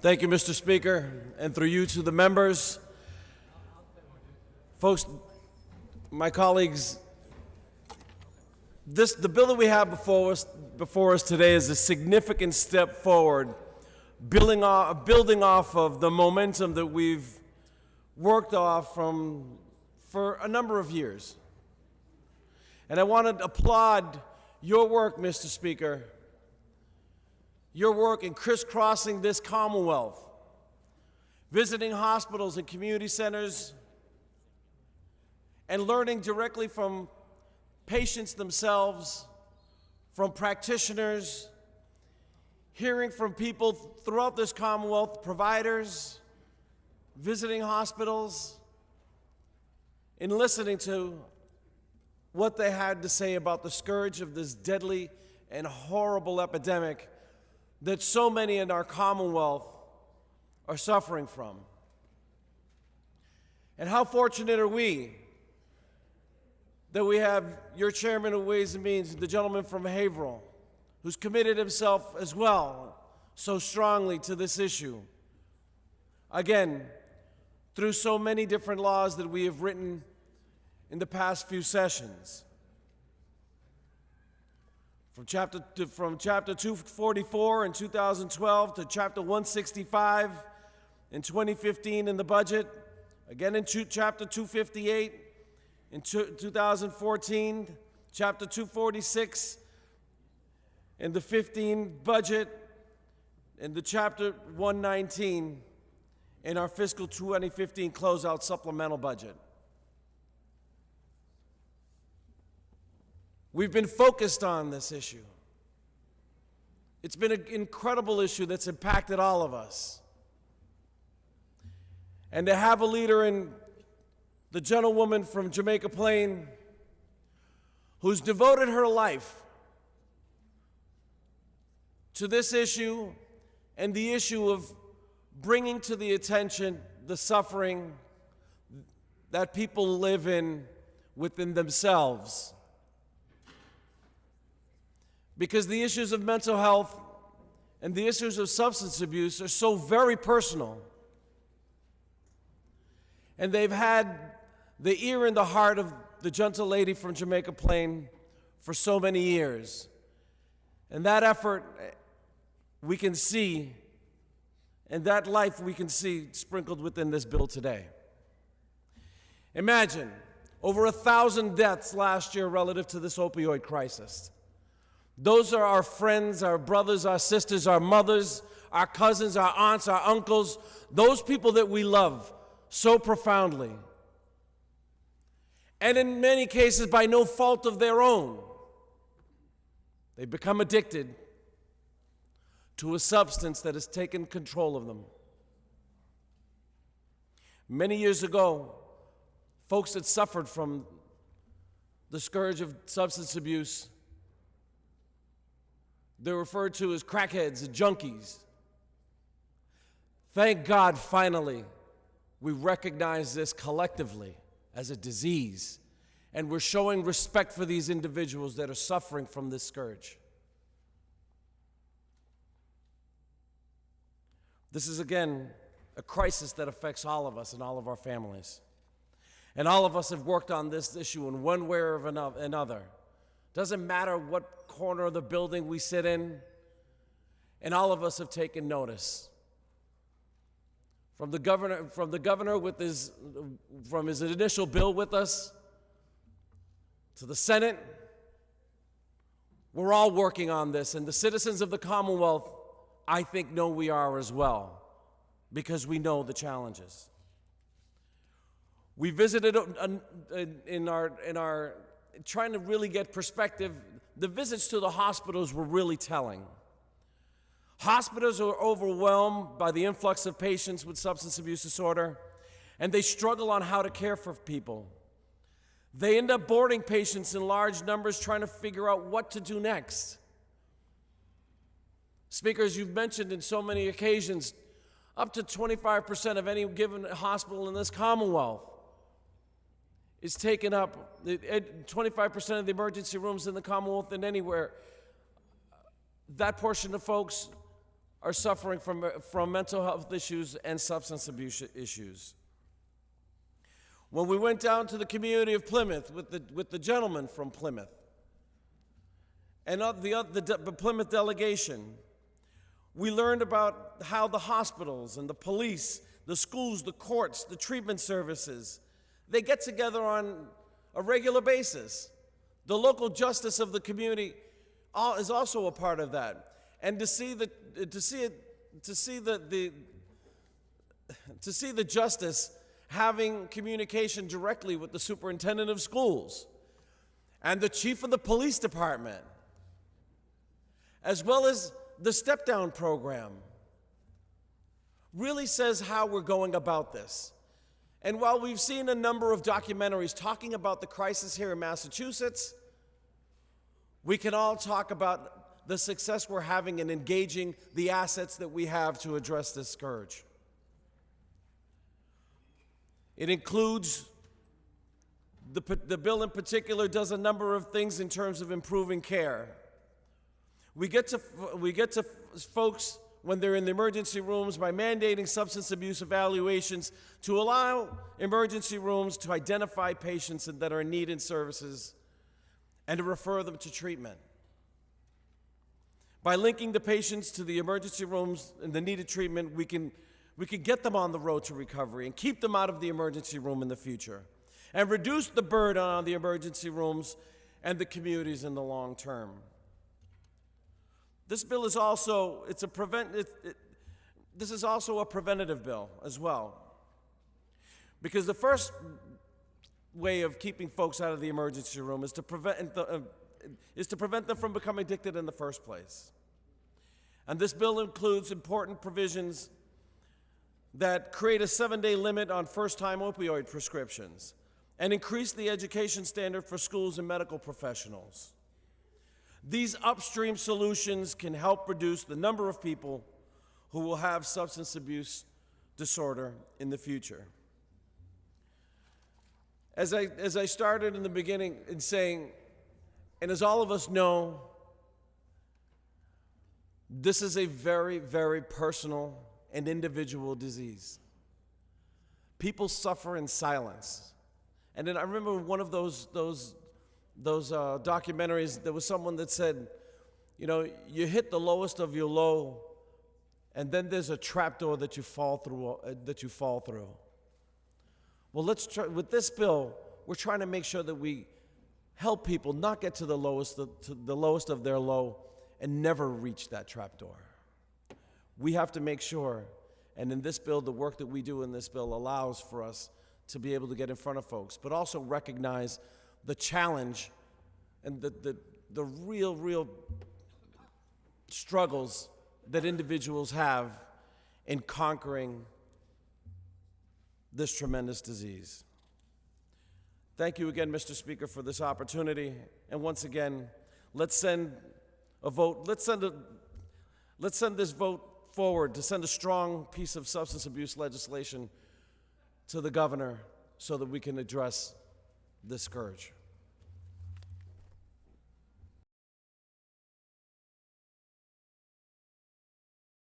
Thank you, Mr. Speaker, and through you to the members. Folks, my colleagues, the bill that we have before us today is a significant step forward, building off of the momentum that we've worked off for a number of years. And I want to applaud your work, Mr. Speaker, your work in crisscrossing this Commonwealth, visiting hospitals and community centers, and learning directly from patients themselves, from practitioners, hearing from people throughout this Commonwealth, providers, visiting hospitals, and listening to what they had to say about the scourge of this deadly and horrible epidemic that so many in our Commonwealth are suffering from. And how fortunate are we that we have your chairman of Ways and Means, the gentleman from Haverhill, who's committed himself as well so strongly to this issue. Again, through so many different laws that we have written in the past few sessions. From chapter 244 in 2012 to chapter 165 in 2015 in the budget, again in chapter 258 in 2014, chapter 246 in the 15 budget, and the chapter 119 in our fiscal 2015 closeout supplemental budget. We've been focused on this issue. It's been an incredible issue that's impacted all of us. And to have a leader in the gentlewoman from Jamaica Plain who's devoted her life to this issue and the issue of bringing to the attention the suffering that people live within themselves. Because the issues of mental health and the issues of substance abuse are so very personal. And they've had the ear and the heart of the gentle lady from Jamaica Plain for so many years. And that effort we can see, and that life we can see sprinkled within this bill today. Imagine over 1,000 deaths last year relative to this opioid crisis. Those are our friends, our brothers, our sisters, our mothers, our cousins, our aunts, our uncles, those people that we love so profoundly. And in many cases, by no fault of their own, they become addicted to a substance that has taken control of them. Many years ago, folks that suffered from the scourge of substance abuse, they're referred to as crackheads and junkies. Thank God, finally, we recognize this collectively as a disease, and we're showing respect for these individuals that are suffering from this scourge. This is, again, a crisis that affects all of us and all of our families. And all of us have worked on this issue in one way or another. Doesn't matter what corner of the building we sit in, and all of us have taken notice. From the governor from his initial bill with us, to the Senate, we're all working on this, and the citizens of the Commonwealth, I think, know we are as well, because we know the challenges. We visited in our trying to really get perspective. The visits to the hospitals were really telling. Hospitals are overwhelmed by the influx of patients with substance abuse disorder, and they struggle on how to care for people. They end up boarding patients in large numbers, trying to figure out what to do next. Speakers, you've mentioned in so many occasions, up to 25% of any given hospital in this Commonwealth is taken up, 25% of the emergency rooms in the Commonwealth and anywhere. That portion of folks are suffering from mental health issues and substance abuse issues. When we went down to the community of Plymouth with the gentleman from Plymouth and the Plymouth delegation, we learned about how the hospitals and the police, the schools, the courts, the treatment services, they get together on a regular basis. The local justice of the community is also a part of that. And to see the justice having communication directly with the superintendent of schools and the chief of the police department, as well as the step-down program, really says how we're going about this. And while we've seen a number of documentaries talking about the crisis here in Massachusetts, we can all talk about the success we're having in engaging the assets that we have to address this scourge. It includes, the bill in particular does a number of things in terms of improving care. We get to folks when they're in the emergency rooms by mandating substance abuse evaluations to allow emergency rooms to identify patients that are in need of services and to refer them to treatment. By linking the patients to the emergency rooms and the needed treatment, we can get them on the road to recovery and keep them out of the emergency room in the future and reduce the burden on the emergency rooms and the communities in the long term. This bill is also, this is also a preventative bill as well. Because the first way of keeping folks out of the emergency room is to prevent them from becoming addicted in the first place. And this bill includes important provisions that create a 7-day limit on first-time opioid prescriptions and increase the education standard for schools and medical professionals. These upstream solutions can help reduce the number of people who will have substance abuse disorder in the future. As I started in the beginning in saying, and as all of us know, this is a very, very personal and individual disease. People suffer in silence. And then I remember one of those documentaries, there was someone that said, you know, you hit the lowest of your low, and then there's a trapdoor that you fall through. Well, let's try, with this bill, we're trying to make sure that we help people not get to the lowest of their low and never reach that trapdoor. We have to make sure, and in this bill, the work that we do in this bill allows for us to be able to get in front of folks, but also recognize the challenge and the real struggles that individuals have in conquering this tremendous disease. Thank you again, Mr. Speaker, for this opportunity. And once again, let's send a vote. Let's send this vote forward to send a strong piece of substance abuse legislation to the governor so that we can address this scourge.